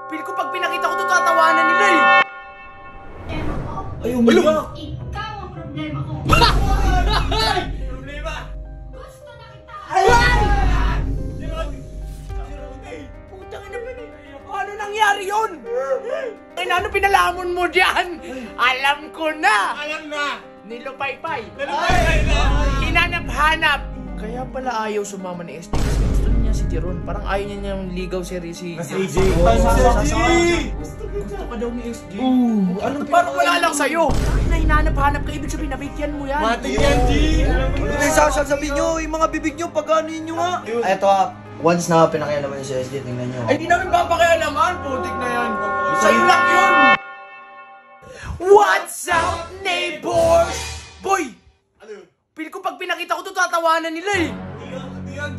Feel ko pag pinakita ko ito, tatawanan nila eh. Ay, umiyak. Ikaw ang problema ko. Problema? Gusto na kita. Putang ina ba eh. Paano nangyari yun? Ay, ano pinalamon mo diyan? Alam ko na. Alam na! Nilupay-pay. Nalupay na! Hinanap-hanap. Kaya pala ayaw sumama ni SD kasi gusto niya si Jeron. Parang ayaw niya niyang ligaw si AJ. Gusto ka daw ni SD. Parang wala lang sa'yo. Hinanap-hanap ka, ibig sabihin nabigyan mo yan. Matik yan, G! Ano na yung sasabihin nyo? Yung mga bibig nyo, pag-anuin nyo nga. Eto once na pinakaya naman si SJ, tingnan nyo. Ay, di namin papakaya naman. Putik na yan. Sa'yo lang yun. What's up, neighbors? Boy! Ano yun? Feel ko pag pinakita ko ito, tatawanan nila eh. Di yan.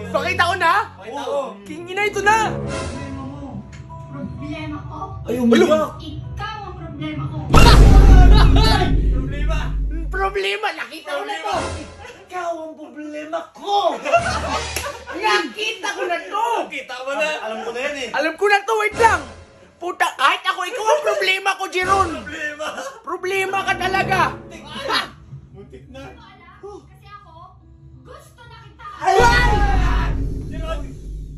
Pakita ko na? Oo. King ina, ito na. Problema ko. Ay, umiyak. Ikaw ang problema ko. Problema! Problema, nakita ko na to. Ikaw ang problema ko! Nakita ko na to. Kita mo na! Alam ko na yan eh. Alam ko na to, wait lang. Puta, kahit ako, ikaw ang problema ko, Jeron. Problema! Problema ka talaga. Muntik na! Alam, kasi ako, gusto na kita. Jeron!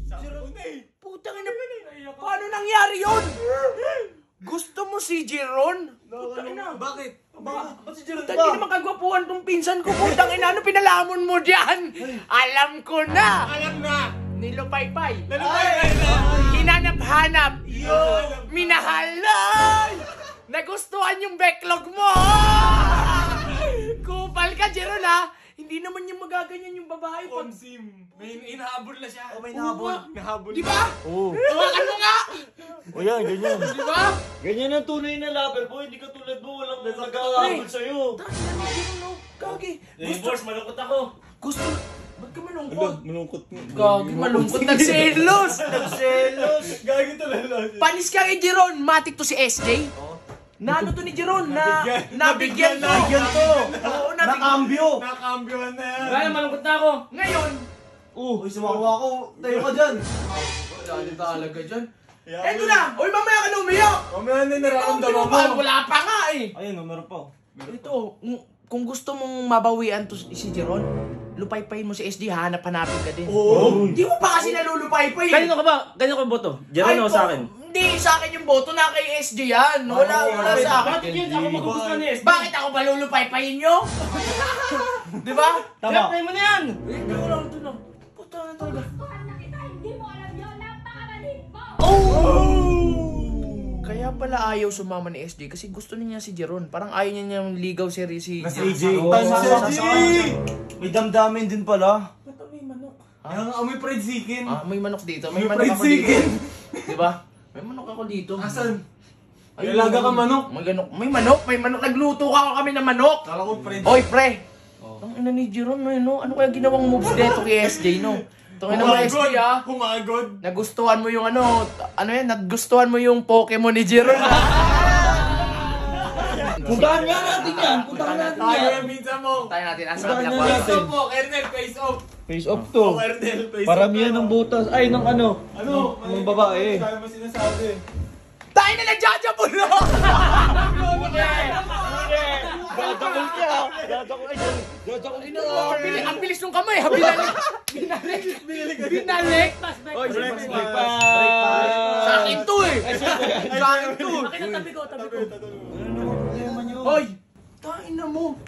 Jeron eh! Putang ina, paano nangyari yun? Gusto mo si Jeron? Putang ina. Bakit? Ba't si Jeron Hindi naman kagwapuhan tong pinsan ko. Putang ina, ano pinalamon mo diyan? Alam ko na. Alam na! Nilupay-pay. Nalupay na! Hinanap-hanap. Minahalay. Nagustuhan yung backlog mo. Kupal ka, Jeron ha. Hindi naman yung magaganyan yung babae pag... Sim! May inahabol na siya! Oh, may nahabol. Nahabol. Di ba? Oo. Hawakan mo nga. O yan, ganyan. Di ba? Ganyan ang tunay na lover boy. Hindi ka tulad mo. Walang nag-aabol sa'yo. Gagi. Boss, malungkot ako. Gusto... Ba't ka malungkot? Malungkot mo. Gagi, malungkot. Nagselos. Nagselos. Gagi talaga. Panis ka kay Jeron. Matik to si SJ. Na ano to ni Jeron? Nabigyan to. Nabigyan to. Oo, nabigyan. Nakambyo. Nakambyohan na yan. Kaya malungkot na ako. Ngayon. Uy, sumakuha ako. Tayo ka dyan. Dali talaga dyan. Yeah, Eto na. Uy, mamaya ka na umiyak. Mamaya na nararamdaman mo. Wala pa nga eh. Ayun, meron pa. Ito, kung gusto mong mabawian to si Jeron, lupay-payin mo si SD, hanap-hanapin ka din. Oo. Hindi mo pa kasi nalulupay-pay. Kanino ka ba? Kanino ka boto? Jeron o sa akin? Hindi, sa akin yung boto na kay SD yan. Wala sa akin. Bakit yun? Ako magugustuhan ni SD. Bakit ako ba lulupay-payin nyo? Di ba? Tama. Try mo na yan! Hindi ko lang ito na. Puta na talaga. Gustuhan na kita, hindi mo alam yun. Napakabalit mo. Kaya pala ayaw sumama ni SD kasi gusto niya si Jeron. Parang ayaw niya niyang ligaw si AJ. AJ. May damdamin din pala. Ba't may manok? Ang amoy fried chicken. May manok dito. May May manok fried ako dito. chicken. Di ba? May manok ako dito. Asan? Ay, May alaga ka manok? May manok. May manok. Nagluto ka kami ng manok. Kala ko fried. Oy, pre! Ang ina ni Jeron, no? Ano kaya ginawang moves dito kay SJ, no? Itong ina mo, SJ, ha? Humagod. Nagustuhan mo yung ano yan? Nagustuhan mo yung Pokemon ni Jeron. Puntahan nga natin yan. Puntahan natin Tayo yan. yung minsan mo. Tayo natin. Asa Puntahan natin nga ako? Face natin. off po, Kernel. Face off. Face off to. Oh, Kernel. Face off. Paramihan ng butas. Ay, ng ano? Ano? Ng babae. Kaya mo sinasabi. Tayo na nagjajabulo! Dadakol niya. Dadakol. Dadakol niya. Ang bilis nung kamay, ha? Binalik! Oy, breakfast. Sa akin to eh! Sa akin to! Akin ang tabi ko. Hoy! Tain na mo!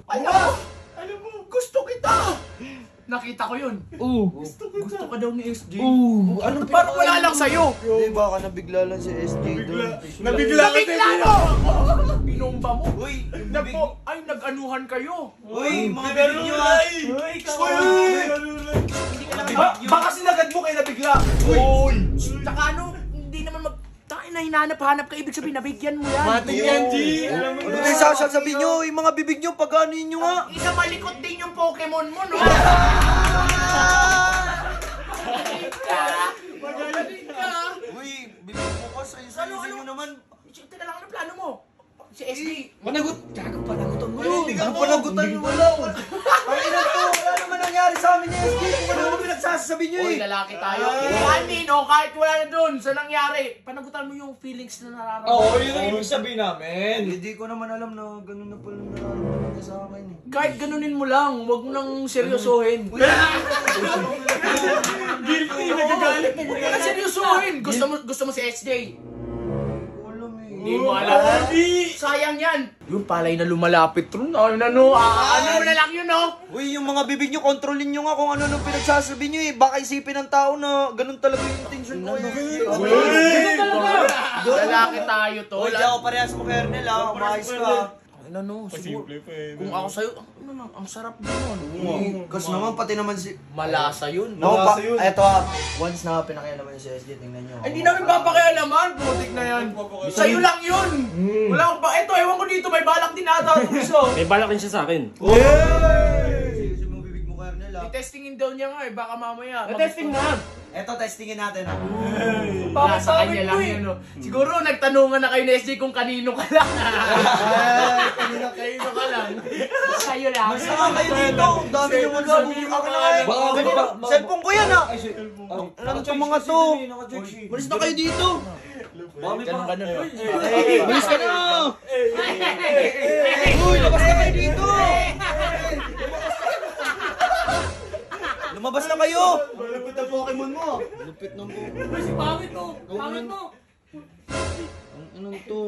Ano mo? Gusto kita! Nakita ko yun. Gusto ka daw ni SJ. Ano, parang wala lang sa'yo. Hindi, baka nabigla lang si SJ doon. Nabigla ka Nabigla din. mo! Binomba mo. Uy, Ay, nag-anuhan kayo. Uy, mga bibig niyo ah. Uy, ikaw. Baka sinagad mo kayo nabigla. Uy! Tsaka ano, hindi naman Tayo na hinahanap-hanap ka, ibig sabihin nabigyan mo yan. Matik yan, G. Alam mo Ano na. na yung sasabihin nyo? Yung mga bibig nyo, pag-anuin nyo nga. Isa malikot din yung Pokemon mo, no? Magaling ka. Uy, bibig mo ka, sayusin nyo naman. Teka lang, ano plano mo? Si SD. Panagot. Gago, panagutan mo Hindi ka panagutan nyo, wala. Ang ina to, wala naman nangyari sa amin ni SJ. Kung ano naman pinagsasabi nyo Uy, eh. lalaki tayo. Kanin, o kahit wala na dun, sa nangyari, panagutan mo yung feelings na nararamdaman. Oo, yun ang ibig sabihin namin. Hindi ko naman alam na ganun na pala nararamdaman niya sa akin eh. Kahit ganunin mo lang, wag mo nang seryosohin. Guilty, nagagalit na Huwag ka na seryosohin. Gusto mo si SJ. Alam eh. Hindi mo alam. Sayang yan. Yung palay na lumalapit ron. Ano mo na lang yun, no? Uy, yung mga bibig nyo, kontrolin nyo nga kung ano nung pinagsasabi nyo eh. Baka isipin ng tao na ganun talaga yung intention ko eh. Lalaki tayo to. Uy, di ako parehas mo, Kernel ah. Umayos ka. Ano, siguro. Simple pa eh. Kung ako sa'yo, ang sarap naman. Kasi naman, pati naman si... Malasa yun. No, Malasa yun. eto ah, once na pinakaya naman si SJ, tingnan nyo. Hindi namin papakialaman. Putik na yan. Sa'yo lang yun. Wala akong ba? Eto, ewan ko dito. May balak din ata ito gusto. May balak rin siya sa akin. Kasi mo bibig mo, Kernel ah. I-testingin daw niya nga eh. Baka mamaya. Testing na. Eto, testingin natin ah. Baka sa kanya lang yun. No? Siguro nagtanungan na kayo ni SJ kung kanino ka lang. Kanino ka lang. Sa'yo lang. Saka kayo dito, ang dami nyo mo lang. Ganito, cellphone ko yan ah. Ano itong mga to? Malis na kayo dito. Ganun ka na. Malis ka na. Uy, labas na kayo dito. Lumabas na kayo. Malapit ang Pokemon mo. Lupit ng buko. Pangit mo. Pangit mo. Anong to?